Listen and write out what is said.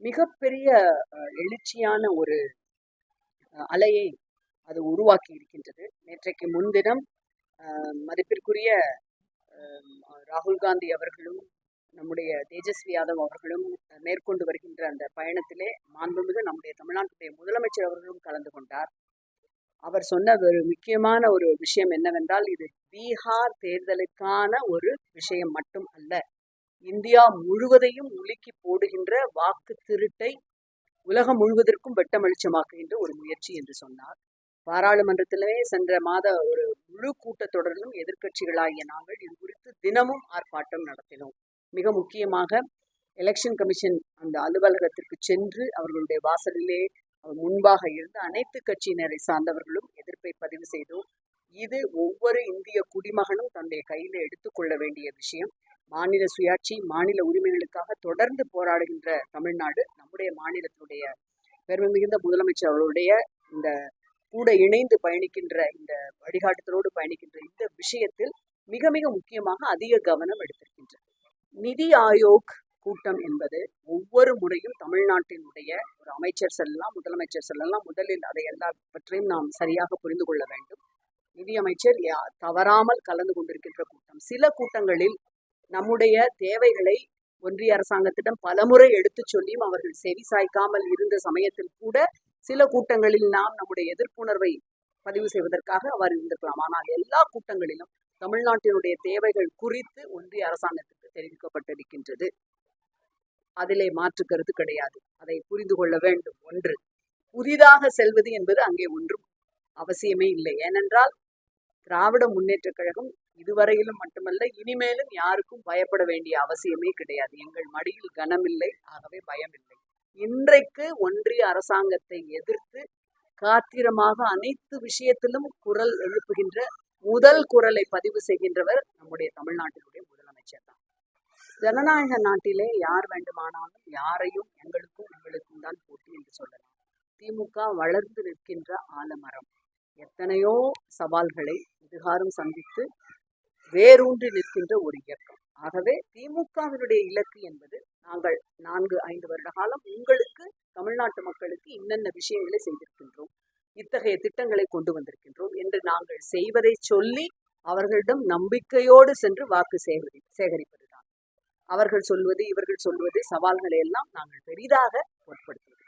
மிகப்பெரிய எழுச்சியான ஒரு அலையை அது உருவாக்கி இருக்கின்றது. நேற்றைக்கு முன்தினம் மதிப்பிற்குரிய ராகுல் காந்தி அவர்களும் நம்முடைய தேஜஸ்வி யாதவ் அவர்களும் மேற்கொண்டு வருகின்ற அந்த பயணத்திலே மாண்புமிகு நம்முடைய தமிழ்நாட்டுடைய முதலமைச்சர் அவர்களும் கலந்து கொண்டார். அவர் சொன்ன ஒரு முக்கியமான ஒரு விஷயம் என்னவென்றால், இது பீகார் தேர்தலுக்கான ஒரு விஷயம் மட்டும் அல்ல, இந்தியா முழுவதையும் உலுக்கி போடுகின்ற வாக்கு திருட்டை உலகம் முழுவதற்கும் வெட்டமளிச்சமாக்குகின்ற ஒரு முயற்சி என்று சொன்னார். பாராளுமன்றத்திலே சென்ற மாத ஒரு முழு கூட்டத்தொடரிலும் எதிர்க்கட்சிகளாகிய நாங்கள் இது குறித்து தினமும் ஆர்ப்பாட்டம் நடத்தினோம். மிக முக்கியமாக எலெக்ஷன் கமிஷன் அந்த அலுவலகத்திற்கு சென்று அவர்களுடைய வாசலிலே முன்பாக இருந்து அனைத்து கட்சியினரை சார்ந்தவர்களும் எதிர்ப்பை பதிவு செய்தோம். இது ஒவ்வொரு இந்திய குடிமகனும் தன்னுடைய கையில எடுத்துக்கொள்ள வேண்டிய விஷயம். மாநில சுயாட்சி, மாநில உரிமைகளுக்காக தொடர்ந்து போராடுகின்ற தமிழ்நாடு, நம்முடைய மாநிலத்தினுடைய பெருமை மிகுந்த முதலமைச்சர் அவருடைய இந்த கூட இணைந்து பயணிக்கின்ற இந்த வழிகாட்டுதலோடு பயணிக்கின்ற இந்த விஷயத்தில் மிக மிக முக்கியமாக அதிக கவனம் எடுத்திருக்கின்றது. நிதி ஆயோக் கூட்டம் என்பது ஒவ்வொரு முறையும் தமிழ்நாட்டினுடைய ஒரு அமைச்சர் செல்லலாம், முதலமைச்சர் செல்லலாம். முதலில் அதை எல்லாவற்றையும் நாம் சரியாக புரிந்து கொள்ள வேண்டும். நிதியமைச்சர் தவறாமல் கலந்து கொண்டிருக்கின்ற கூட்டம். சில கூட்டங்களில் நம்முடைய தேவைகளை ஒன்றிய அரசாங்கத்திடம் பலமுறை எடுத்து சொல்லியும் அவர்கள் செவி சாய்க்காமல் இருந்த சமயத்தில் கூட சில கூட்டங்களில் நாம் நம்முடைய எதிர்ப்புணர்வை பதிவு செய்வதற்காக அவர் இருந்திருக்கலாம். ஆனால் எல்லா கூட்டங்களிலும் தமிழ்நாட்டினுடைய தேவைகள் குறித்து ஒன்றிய அரசாங்கத்திற்கு தெரிவிக்கப்பட்டிருக்கின்றது. அதிலே மாற்று கருத்து கிடையாது. அதை புரிந்து கொள்ள வேண்டும். ஒன்று, புதிதாக செல்வது என்பது அங்கே ஒன்றும் அவசியமே இல்லை. ஏனென்றால் திராவிட முன்னேற்ற கழகம் இதுவரையிலும் மட்டுமல்ல, இனிமேலும் யாருக்கும் பயப்பட வேண்டிய அவசியமே கிடையாது. எங்கள் மடியில் கனமில்லை, ஆகவே பயமில்லை. இன்றைக்கு ஒன்றிய அரசாங்கத்தை எதிர்த்து காத்திரமாக அனைத்து விஷயத்திலும் குரல் எழுப்புகின்ற முதல் குரலை பதிவு செய்கின்றவர் நம்முடைய தமிழ்நாட்டினுடைய முதலமைச்சர் தான். ஜனநாயக நாட்டிலே யார் வேண்டுமானாலும் யாரையும் எங்களுக்கும் தான் போட்டி என்று சொல்லலாம். திமுக வளர்ந்து நிற்கின்ற ஆலமரம், எத்தனையோ சவால்களை இதுகாரும் சந்தித்து வேரூன்றி நிற்கின்ற ஒரு இயக்கம். ஆகவே திமுகவினுடைய இலக்கு என்பது, நாங்கள் 4-5 வருட காலம் உங்களுக்கு தமிழ்நாட்டு மக்களுக்கு இன்னென்ன விஷயங்களை செய்திருக்கின்றோம், இத்தகைய திட்டங்களை கொண்டு வந்திருக்கின்றோம் என்று நாங்கள் செய்வதை சொல்லி அவர்களிடம் நம்பிக்கையோடு சென்று வாக்கு சேகரிப்பதுதான். அவர்கள் சொல்வது இவர்கள் சொல்வது சவால்களை எல்லாம் நாங்கள் பெரிதாக பொருட்படுத்துவோம்.